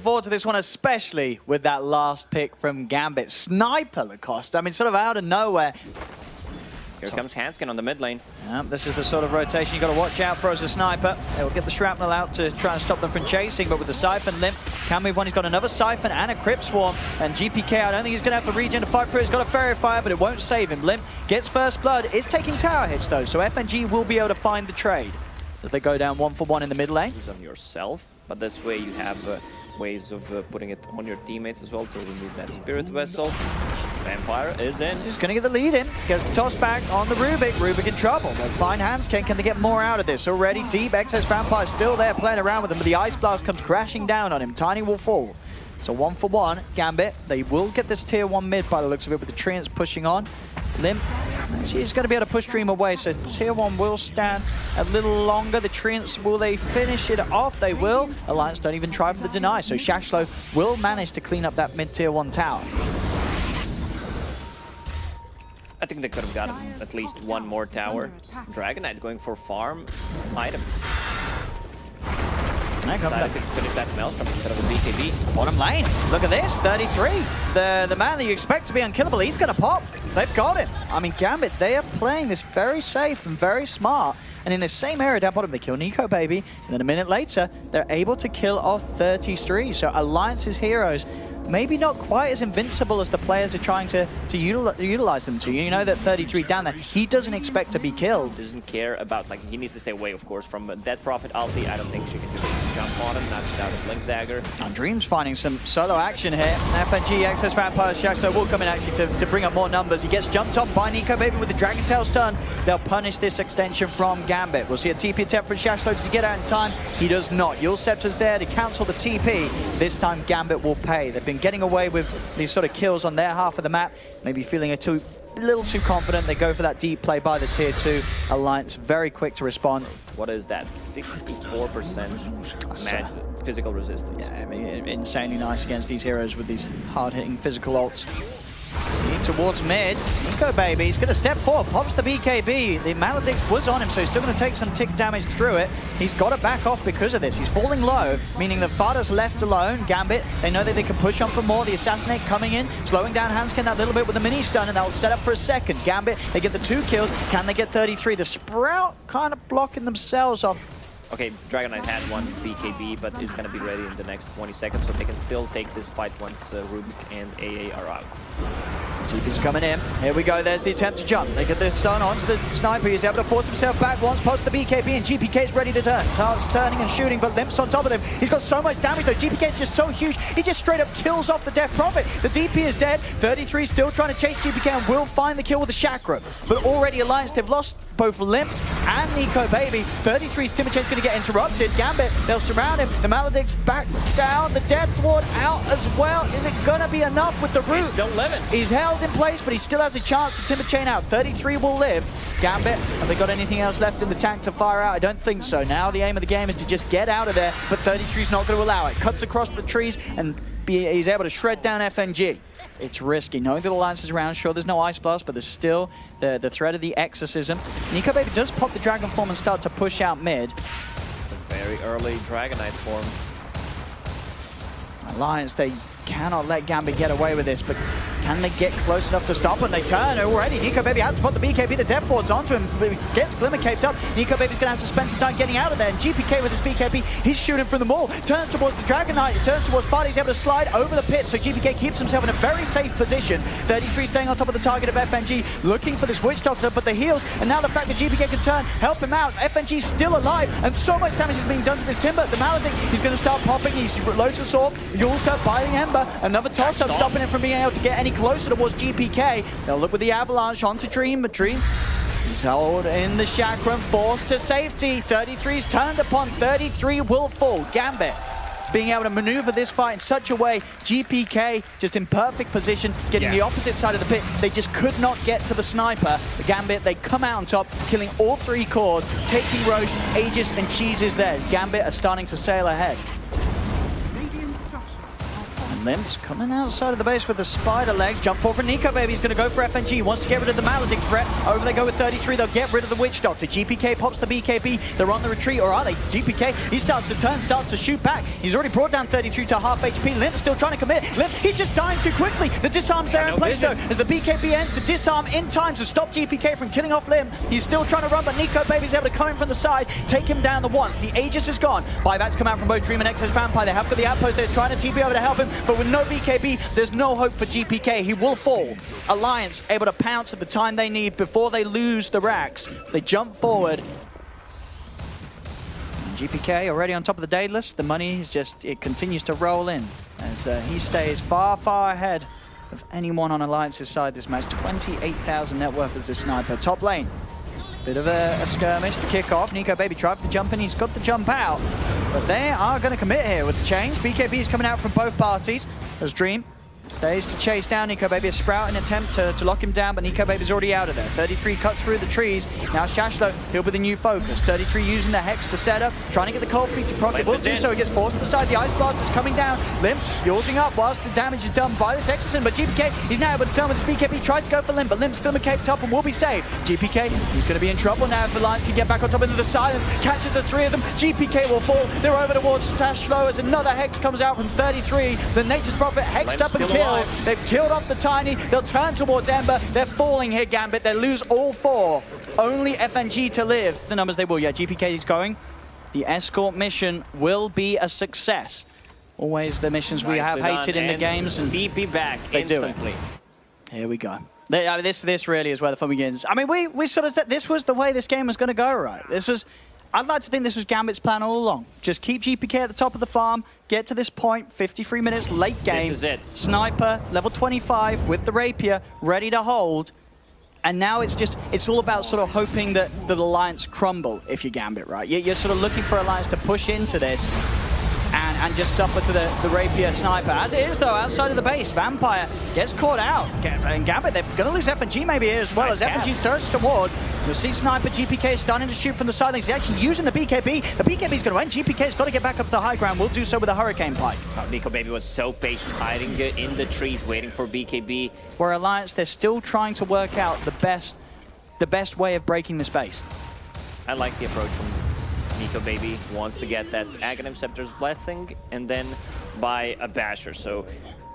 forward to this one, especially with that last pick from Gambit. Sniper Lacoste, I mean, sort of out of nowhere. Here comes Hanskin on the mid lane. This is the sort of rotation you got to watch out for as a sniper. They'll get the shrapnel out to try and stop them from chasing, but with the Siphon, Limp can move on. He's got another Siphon and a Crypt Swarm, and GPK, I don't think he's going to have to regen to fight through. He's got a Fairy Fire, but it won't save him. Limp gets first blood, is taking tower hits though, so FNG will be able to find the trade as they go down 1-for-1 in the mid lane. Use on yourself, but this way you have ways of putting it on your teammates as well to remove that Spirit Vessel. Vampire is in. He's going to get the lead in. Gets the toss back on the Rubik. Rubik in trouble. They'll find Hanskin. Can they get more out of this? Already deep. Excess Vampire still there playing around with him, but the Ice Blast comes crashing down on him. Tiny will fall. So 1-for-1. Gambit. They will get this tier 1 mid by the looks of it with the Treants pushing on. Limp. She's going to be able to push Dream away, so tier 1 will stand a little longer. The Treants, will they finish it off? They will. Alliance don't even try for the deny, so Shashlo will manage to clean up that mid tier 1 tower. I think they could have gotten at least one more tower. Dragon Knight going for farm item. Decided to finish that Maelstrom instead of a BKB. Bottom lane, look at this, 33. The man that you expect to be unkillable, he's going to pop. They've got him. I mean, Gambit, they are playing this very safe and very smart. And in the same area down bottom, they kill Nico Baby. And then a minute later, they're able to kill off 33. So Alliance's heroes, maybe not quite as invincible as the players are trying to utilize them to. You know that 33 down there, he doesn't expect to be killed. Doesn't care about, like, he needs to stay away, of course, from Dead Prophet ulti. I don't think she can just jump on him, not without a Blink Dagger. And Dream's finding some solo action here. FNG, Excess Vampire, Shashlo will come in actually to bring up more numbers. He gets jumped on by Nico Baby with the Dragon Tail stun. They'll punish this extension from Gambit. We'll see a TP attempt from Shashlo to get out in time. He does not. Yul Scepter's there to cancel the TP. This time Gambit will pay. They've been getting away with these sort of kills on their half of the map, maybe feeling a little too confident. They go for that deep play by the tier 2. Alliance very quick to respond. What is that? 64% physical resistance. Yeah, I mean, insanely nice against these heroes with these hard-hitting physical ults. Towards mid, Nico Baby, he's going to step forward, pops the BKB. The Maledict was on him, so he's still going to take some tick damage through it. He's got to back off because of this. He's falling low, meaning the Fada's left alone. Gambit, they know that they can push on for more. The Assassinate coming in, slowing down Hanskin that little bit with the mini stun, and that'll set up for a second. Gambit, they get the 2 kills. Can they get 33? The Sprout kind of blocking themselves off. Okay, Dragon Knight had one BKB, but it's going to be ready in the next 20 seconds, so they can still take this fight once Rubik and AA are out. TP's coming in. Here we go. There's the attempt to jump. They get the stun onto the sniper. He's able to force himself back once, post the BKB, and GPK is ready to turn. Starts turning and shooting, but Limp's on top of him. He's got so much damage, though. GPK is just so huge. He just straight up kills off the Death Prophet. The DP is dead. 33 still trying to chase GPK and will find the kill with the Chakra. But already Alliance, they've lost both Limp and Nico Baby. 33's Timochen's going to get interrupted. Gambit, they'll surround him. The Maledict's back down. The Death Ward out as well. Is it going to be enough with the root? He's still living. He's held in place, but he still has a chance to Timochain out. 33 will live. Gambit, have they got anything else left in the tank to fire out? I don't think so. Now the aim of the game is to just get out of there, but 33's not going to allow it. Cuts across the trees, and he's able to shred down FNG. It's risky, knowing that the Alliance is around. Sure, there's no Ice Blast, but there's still the threat of the Exorcism. Nico Baby does pop the Dragon form and start to push out mid. It's a very early Dragon Knight form. Alliance, they cannot let Gambit get away with this, but can they get close enough to stop? And they turn already. Nico Baby has to put the BKB. The Death Ward's onto him. Gets Glimmer caped up. Nico Baby's going to have to spend some time getting out of there. And GPK with his BKB, he's shooting from the wall. Turns towards the Dragon Knight. Turns towards Fada. He's able to slide over the pit. So GPK keeps himself in a very safe position. 33 staying on top of the target of FNG, looking for this Witch Doctor, but the heals. And now the fact that GPK can turn, help him out. FNG's still alive. And so much damage is being done to this Timber. The Maledict, he's going to start popping. He's loads of sword. You'll start biting Ember. Another toss-up stopping him from being able to get any closer towards GPK. They'll look with the Avalanche onto Dream, but Dream is held in the Chakram, forced to safety. 33's turned upon. 33 will fall. Gambit being able to maneuver this fight in such a way. GPK just in perfect position, getting the opposite side of the pit. They just could not get to the sniper. The Gambit, they come out on top, killing all 3 cores, taking Roche, Aegis, and Cheese is theirs. Gambit are starting to sail ahead. And Limp's coming outside of the base with the spider legs. Jump forward for Nico, baby. He's going to go for FNG. He wants to get rid of the Maledict threat. Over they go with 33. They'll get rid of the Witch Doctor. GPK pops the BKB. They're on the retreat, or are they? GPK, he starts to turn, starts to shoot back. He's already brought down 33 to half HP. Limp's still trying to commit. Limp, he's just dying too quickly. The disarm's there in place, though. As the BKB ends, the disarm in time to stop GPK from killing off Limp. He's still trying to run, but Nico, baby's able to come in from the side, take him down the once. The Aegis is gone. Buybacks come out from both Dream and Excess Vampire. They have got the outpost. They're trying to TP over to help him, but with no BKB, there's no hope for GPK. He will fall. Alliance able to pounce at the time they need before they lose the racks. They jump forward. And GPK already on top of the Daedalus. The money is just, it continues to roll in as he stays far, far ahead of anyone on Alliance's side this match. 28,000 net worth as this sniper. Top lane. Bit of a skirmish to kick off. Nico Baby tried for the jump in. He's got the jump out. But they are going to commit here with the change. BKB is coming out from both parties. As Dream stays to chase down Nico Baby. A Sprout in an attempt to lock him down, but Nico Baby's already out of there. 33 cuts through the trees. Now Shashlo, he'll be the new focus. 33 using the Hex to set up, trying to get the cold feet to proc. It will do so. He gets forced to the side. The Ice Blast is coming down. Limp using up whilst the damage is done by this Exorcism, but GPK, he's now able to turn with his BKB. Tries to go for Limp, but Limp's still caped up and will be saved. GPK, he's going to be in trouble now if the Lions can get back on top into the silence. Catches the three of them. GPK will fall. They're over towards Shashlo as another Hex comes out from 33. The Nature's Prophet hexed up and killed. They've killed off the Tiny. They'll turn towards Ember. They're falling here, Gambit. They lose all four. Only FNG to live. The numbers they will. Yeah, GPK is going. The escort mission will be a success. Always the missions we have hated in the games. And DP back instantly. Here we go. This really is where the fun begins. I mean, we sort of said this was the way this game was going to go, right? This was... I'd like to think this was Gambit's plan all along. Just keep GPK at the top of the farm, get to this point, 53 minutes, late game. This is it. Sniper, level 25, with the Rapier, ready to hold. And now it's all about sort of hoping that the Alliance crumble, if you're Gambit, right? You're sort of looking for Alliance to push into this and just suffer to the Rapier Sniper. As it is, though, outside of the base, Vampire gets caught out. And Gambit, they're going to lose FNG maybe here as well, as FNG turns toward. You'll see Sniper GPK starting to shoot from the sidelines. He's actually using the BKB. The BKB's going to end. GPK's got to get back up to the high ground. We'll do so with a Hurricane Pike. Oh, Nico Baby was so patient, hiding in the trees, waiting for BKB. Where Alliance, they're still trying to work out the best way of breaking this base. I like the approach from Nico Baby. Wants to get that Aghanim Scepter's Blessing and then buy a Basher, so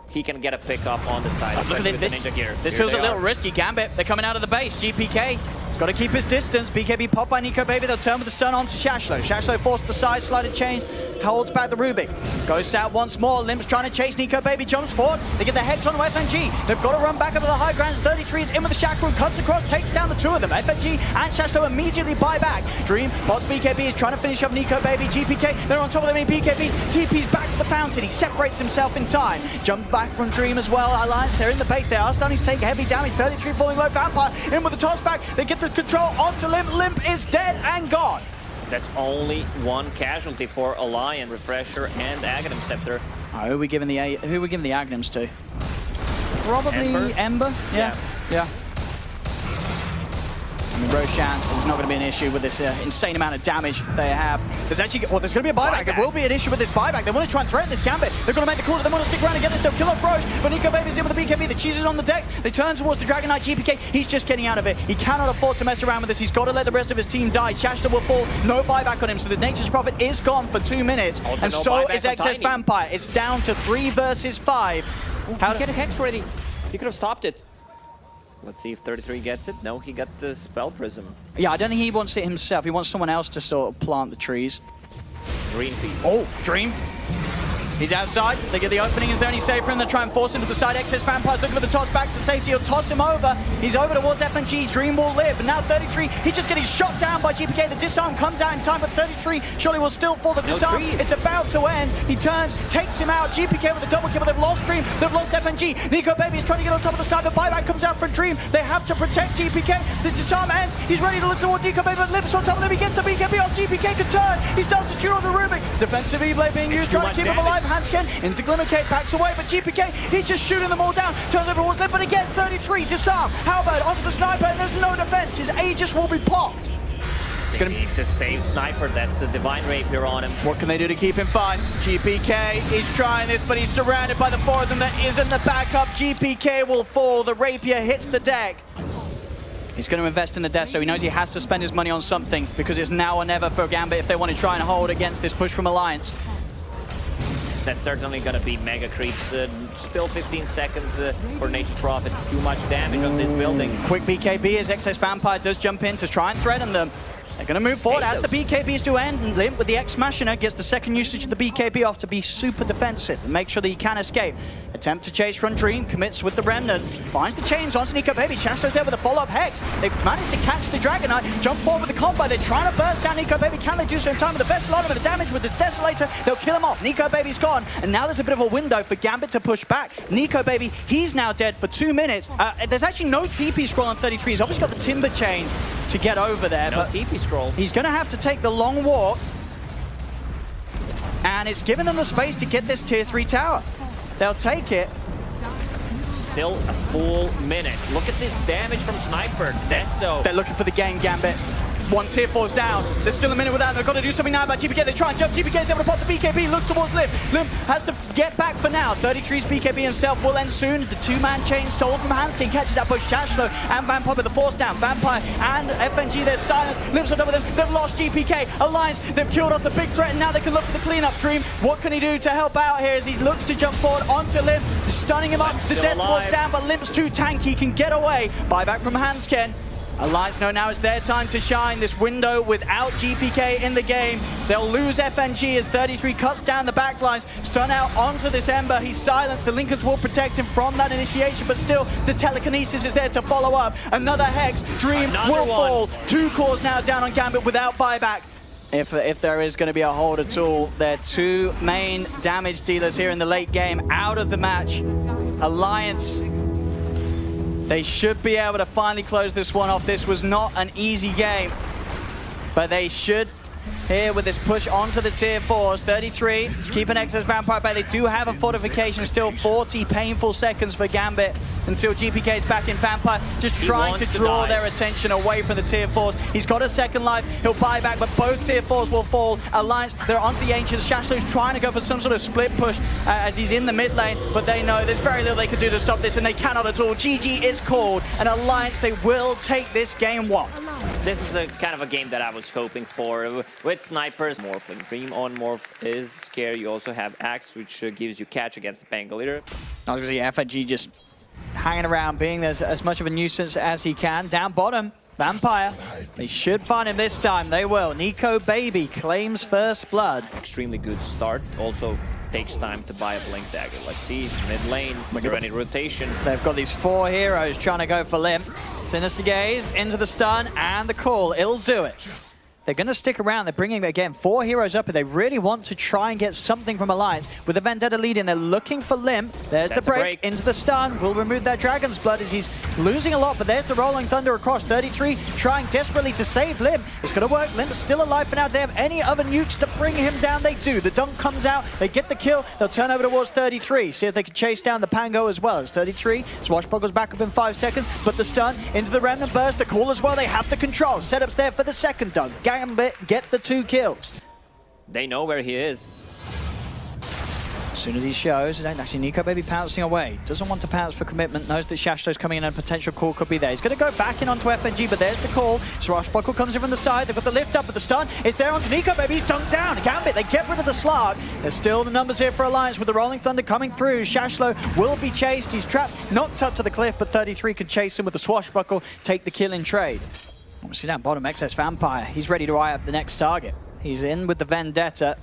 he can get a pick up on the side. Look at this. This feels a little risky. Gambit, they're coming out of the base. GPK, he's got to keep his distance. BKB popped by Nico Baby. They'll turn with the stun onto Shashlo. Shashlo forced the side, slided change, holds back the Rubik. Goes out once more. Limp's trying to chase Nico Baby. Jumps forward. They get the Hex on FNG. They've got to run back over the high grounds. 33 is in with the Chakra, cuts across, takes down the two of them. FNG and Shashlo immediately buy back. Dream, pops BKB, is trying to finish up Nico Baby. GPK, they're on top of them in BKB. TP's back to the fountain. He separates himself in time. Jump back from Dream as well. Alliance, they're in the base. They are starting to take heavy damage. 33 falling low. Vampire in with the toss back. They get the control onto Limp. Limp is dead and gone. That's only one casualty for Alliance, Refresher and Aghanim Scepter. Who are we giving the Aghanims to? Probably Ember. Yeah. I mean, Roshan is not going to be an issue with this insane amount of damage they have. There's actually, well, there's going to be a buyback. There will be an issue with this buyback. They want to try and threaten this Gambit. They're going to make the call. They want to stick around and get this. They'll kill off Roche. But Nico Baby's in with the BKB. The cheese is on the deck. They turn towards the Dragon Knight GPK. He's just getting out of it. He cannot afford to mess around with this. He's got to let the rest of his team die. Shashta will fall. No buyback on him. So the Nature's Prophet is gone for 2 minutes. Also and no so is Excess Vampire. It's down to 3 versus 5. How to get a Hex ready? He could have stopped it. Let's see if 33 gets it. No, he got the Spell Prism. Yeah, I don't think he wants it himself. He wants someone else to sort of plant the trees. Green piece. Oh, Dream. He's outside. They get the opening. Is there any save for him? They try and force him to the side. Excess Vampire's looking for the toss back to safety. He'll toss him over. He's over towards FNG. Dream will live. And now 33, he's just getting shot down by GPK. The disarm comes out in time, but 33 surely will still fall. The disarm, it's about to end. He turns, takes him out. GPK with a double kill, but they've lost Dream. They've lost FNG. Nico Baby is trying to get on top of the sniper. Buyback comes out from Dream. They have to protect GPK. The disarm ends. He's ready to look toward Nico Baby, but Limp's on top of him. He gets the BKB off. GPK can turn. He starts to shoot on the Rubik. Defensive E-Blade being used, trying to keep him alive. Handscan into the Glimmercape, backs away, but GPK, he's just shooting them all down. Turns over towards Limp, but again, 33, disarm. Halberd onto the sniper, and there's no defense. His Aegis will be popped. They need to save Sniper. That's a Divine Rapier on him. What can they do to keep him fine? GPK is trying this, but he's surrounded by the four of them. That isn't the backup. GPK will fall. The Rapier hits the deck. He's going to invest in the death, so he knows he has to spend his money on something because it's now or never for Gambit if they want to try and hold against this push from Alliance. That's certainly going to be mega creeps. Still 15 seconds for Nature's Prophet. Too much damage on these buildings. Quick BKB as Excess Vampire does jump in to try and threaten them. They're going to move forward as the BKBs do end. And Limp with the X-Machina gets the second usage of the BKB off to be super defensive and make sure that he can escape. Attempt to chase from Dream, commits with the Remnant, finds the chains onto Nico Baby. Shashlo's there with a follow-up Hex. They've managed to catch the Dragon Knight, jump forward with the combo. They're trying to burst down Nico Baby. Can they do so in time with the best lot of the damage with this Desolator? They'll kill him off. Nico Baby's gone. And now there's a bit of a window for Gambit to push back. Nico Baby, he's now dead for 2 minutes. There's actually no TP scroll on 33. He's obviously got the Timber Chain to get over there. No TP scroll. He's going to have to take the long walk. And it's given them the space to get this tier 3 tower. They'll take it. Still a full minute. Look at this damage from Sniper. They're looking for the game, Gambit. One tier 4's down. There's still a minute without them. They've got to do something now about GPK. They try and jump. GPK's able to pop the BKB. Looks towards Limp. Limp has to get back for now. 33's BKB himself will end soon. The two-man chain stolen from Hanskin catches that push. Shashlo and Vampire with the force down. Vampire and FNG, there's silence. Limp's on top of them. They've lost GPK. Alliance, they've killed off the big threat, and now they can look for the cleanup. Dream, what can he do to help out here as he looks to jump forward onto Limp, stunning him up. The death ward's down, but Limp's too tanky. Can get away. Buyback from Hanskin. Alliance know now it's their time to shine. This window without GPK in the game. They'll lose FNG as 33 cuts down the backlines. Stun out onto this Ember. He's silenced. The Lincolns will protect him from that initiation, but still the telekinesis is there to follow up. Another Hex. Dream will fall. 2 cores now down on Gambit without buyback. If there is going to be a hold at all, their 2 main damage dealers here in the late game out of the match. Alliance, they should be able to finally close this one off. This was not an easy game, but they should here with this push onto the tier 4s. 33 is keeping Excess Vampire back. They do have a fortification, still 40 painful seconds for Gambit until GPK is back in. Vampire just trying to draw their attention away from the tier 4s. He's got a second life. He'll buy back, but both tier 4s will fall. Alliance, they're onto the Ancients. Shashlo's trying to go for some sort of split push as he's in the mid lane, but they know there's very little they can do to stop this, and they cannot at all. GG is called, and Alliance, they will take this game 1. This is a kind of a game that I was hoping for. With Snipers, Morph and Dream on Morph is scary. You also have Axe, which gives you catch against the Pangolier. Obviously, FNG just hanging around, being as much of a nuisance as he can. Down bottom, Vampire. They should find him this time. They will. Nico Baby claims first blood. Extremely good start. Also takes time to buy a Blink Dagger. Let's see, mid lane, they're any rotation. They've got these 4 heroes trying to go for Limp. Sinister Gaze into the stun and the call. It'll do it. They're going to stick around. They're bringing, again, 4 heroes up, and they really want to try and get something from Alliance. With the Vendetta lead in, they're looking for Limp. There's the break into the stun. Will remove that Dragon's Blood as he's losing a lot, but there's the Rolling Thunder across. 33 trying desperately to save Limp. It's going to work. Limp's still alive for now. Do they have any other nukes to bring him down? They do. The dunk comes out. They get the kill. They'll turn over towards 33. See if they can chase down the Pango as well. It's 33. Swashbuckle's back up in 5 seconds, but the stun into the Remnant burst. The call as well. They have to control. Setup's there for the second dunk. Gambit get the 2 kills. They know where he is. As soon as he shows, actually Nico Baby pouncing away. Doesn't want to pounce for commitment, knows that Shashlo's coming in and a potential call could be there. He's going to go back in onto FNG, but there's the call. Swashbuckle comes in from the side. They've got the lift up with the stun. It's there onto Nico Baby. He's dunked down. Gambit, they get rid of the Slark. There's still the numbers here for Alliance with the Rolling Thunder coming through. Shashlo will be chased. He's trapped, knocked up to the cliff, but 33 can chase him with the Swashbuckle, take the kill in trade. Obviously down bottom, Excess Vampire. He's ready to eye up the next target. He's in with the Vendetta.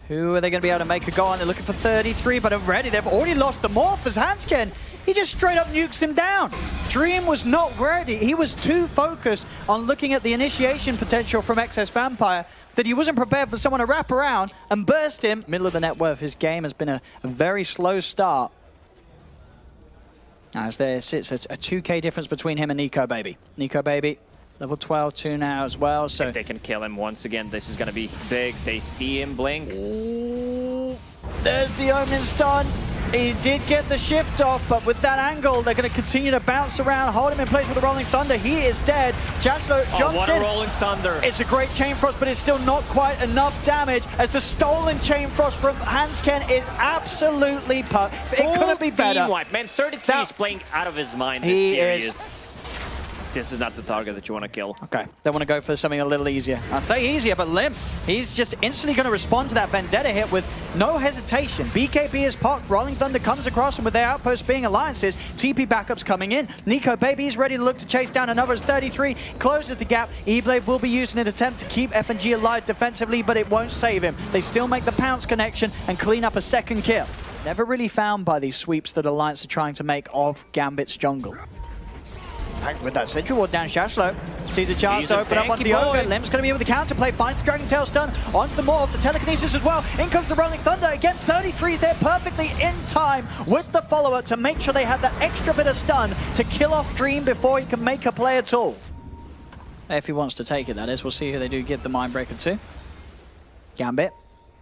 Who are they going to be able to make a go on? They're looking for 33, but already they've already lost the Morph as Hanskin. He just straight up nukes him down. Dream was not ready. He was too focused on looking at the initiation potential from Excess Vampire that he wasn't prepared for someone to wrap around and burst him. Middle of the net worth. His game has been a very slow start. As there sits a 2K difference between him and Nico Baby. Nico Baby, level 12-2 now as well. So if they can kill him once again, this is going to be big. They see him blink. Ooh, there's the Omen stun. He did get the shift off, but with that angle, they're going to continue to bounce around, hold him in place with the Rolling Thunder. He is dead. Jashlo jumps what in. a Rolling Thunder. It's a great Chain Frost, but it's still not quite enough damage, as the stolen Chain Frost from Hansken is absolutely perfect. It couldn't be better. Team wipe, man. 33 is playing out of his mind this series. This is not the target that you want to kill. Okay, they want to go for something a little easier. I'll say easier, but Limp, he's just instantly going to respond to that Vendetta hit with no hesitation. BKB is popped, Rolling Thunder comes across, and with their outposts being alliances, TP backups coming in. Nico Baby is ready to look to chase down another as 33 closes the gap. E-Blade will be used in an attempt to keep FNG alive defensively, but it won't save him. They still make the pounce connection and clean up a second kill. Never really found by these sweeps that Alliance are trying to make of Gambit's jungle. With that Central Ward down, Shashlo sees a chance to open up onto the Ogre. Limp's going to be able to counterplay, finds the Dragon Tail stun onto the Morph, the Telekinesis as well. In comes the Rolling Thunder. Again, 33's there perfectly in time with the follower to make sure they have that extra bit of stun to kill off Dream before he can make a play at all. If he wants to take it, that is. We'll see who they do give the Mindbreaker to. Gambit.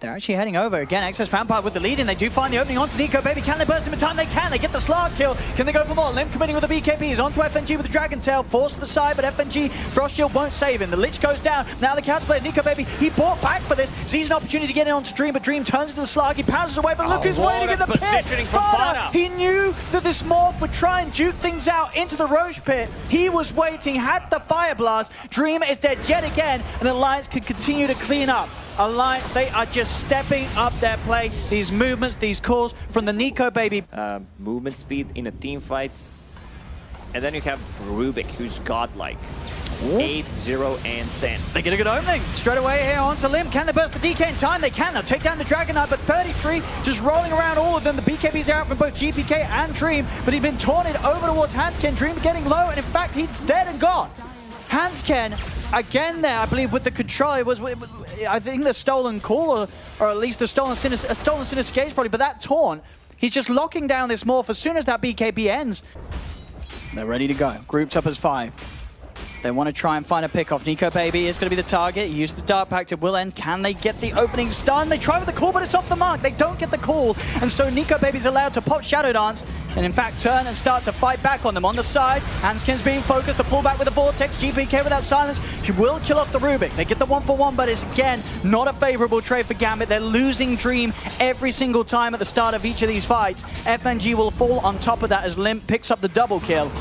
They're actually heading over. Again, Excess Vampire with the lead in. They do find the opening onto Nico Baby. Can they burst him in time? They can. They get the Slark kill. Can they go for more? Limp committing with the BKBs. Onto FNG with the Dragon Tail. Forced to the side, but FNG Frost Shield won't save him. The Lich goes down. Now the counterplay. Nico Baby, he bought back for this. Sees an opportunity to get in onto Dream, but Dream turns into the Slark. He pounces away, but look who's waiting in the pit. Fada, he knew that this Morph would try and juke things out into the Roche pit. He was waiting, had the Fire Blast. Dream is dead yet again, and Alliance could continue to clean up. Alliance, they are just stepping up their play. These movements, these calls from the Nico Baby. Movement speed in a team fight. And then you have Rubik, who's godlike. 8, 0, and 10. They get a good opening. Straight away here onto Limb. Can they burst the DK in time? They can. They'll take down the Dragon Knight, but 33 just rolling around all of them. The BKB's out from both GPK and Dream, but he's been taunted over towards Hansken. Dream getting low, and in fact, he's dead and gone. Hansken, again there, I believe, with the control. It was, I think, the stolen call, or at least the stolen Sinister Gaze, probably, but that taunt, he's just locking down this Morph. As soon as that BKB ends, they're ready to go. Grouped up as 5. They want to try and find a pick-off. Nico Baby is going to be the target. He used the Dark Pact. It will end. Can they get the opening stun? They try with the call, but it's off the mark. They don't get the call. And so Nico Baby's allowed to pop Shadow Dance and, in fact, turn and start to fight back on them. On the side, Hansken's being focused. The pullback with the Vortex. GPK without silence. She will kill off the Rubik. They get the 1-for-1, but it's, again, not a favorable trade for Gambit. They're losing Dream every single time at the start of each of these fights. FNG will fall on top of that as Limp picks up the double kill.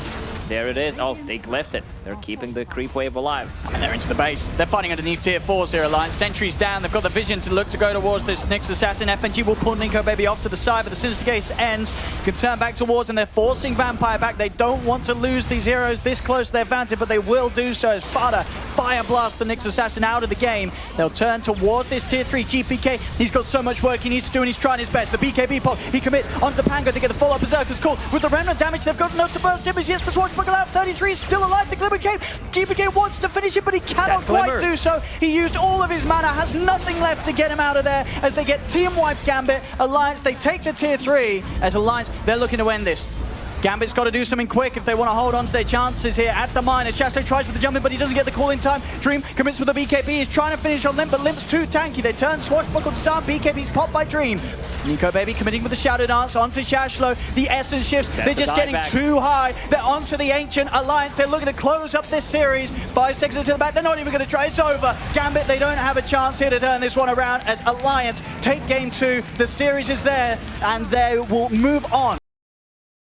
There it is. Oh, they left it. They're keeping the creep wave alive. And they're into the base. They're fighting underneath tier 4s here, Alliance. Sentry's down. They've got the vision to look to go towards this Nyx Assassin. FNG will pull Nico Baby off to the side, but the Sinister Gaze ends. Can turn back towards, and they're forcing Vampire back. They don't want to lose these heroes this close to their vantage, but they will do so as Fada Fire Blast the Nyx Assassin out of the game. They'll turn towards this tier 3 GPK. He's got so much work he needs to do, and he's trying his best. The BKB pop, he commits onto the Pango to get the follow-up Berserker's call. With the Remnant damage, they've got enough to burst him. Yes, for Swashbuckle out. 33 is still alive. The Glimmer came. GPK wants to finish it, but he cannot quite do so. He used all of his mana, has nothing left to get him out of there as they get team wipe Gambit. Alliance, they take the tier 3 as Alliance, they're looking to end this. Gambit's got to do something quick if they want to hold on to their chances here at the mine. As Shasta tries for the jump in, but he doesn't get the call in time. Dream commits with the BKB. He's trying to finish on Limp, but Limp's too tanky. They turn Swashbuckle to Sam. BKB's popped by Dream. Nico Baby committing with the Shadow Dance onto Shashlo. The essence shifts. They're just getting too high. They're onto the Ancient Alliance. They're looking to close up this series. 5 seconds until the back. They're not even going to try. It's over. Gambit, they don't have a chance here to turn this one around as Alliance take game 2. The series is there, and they will move on.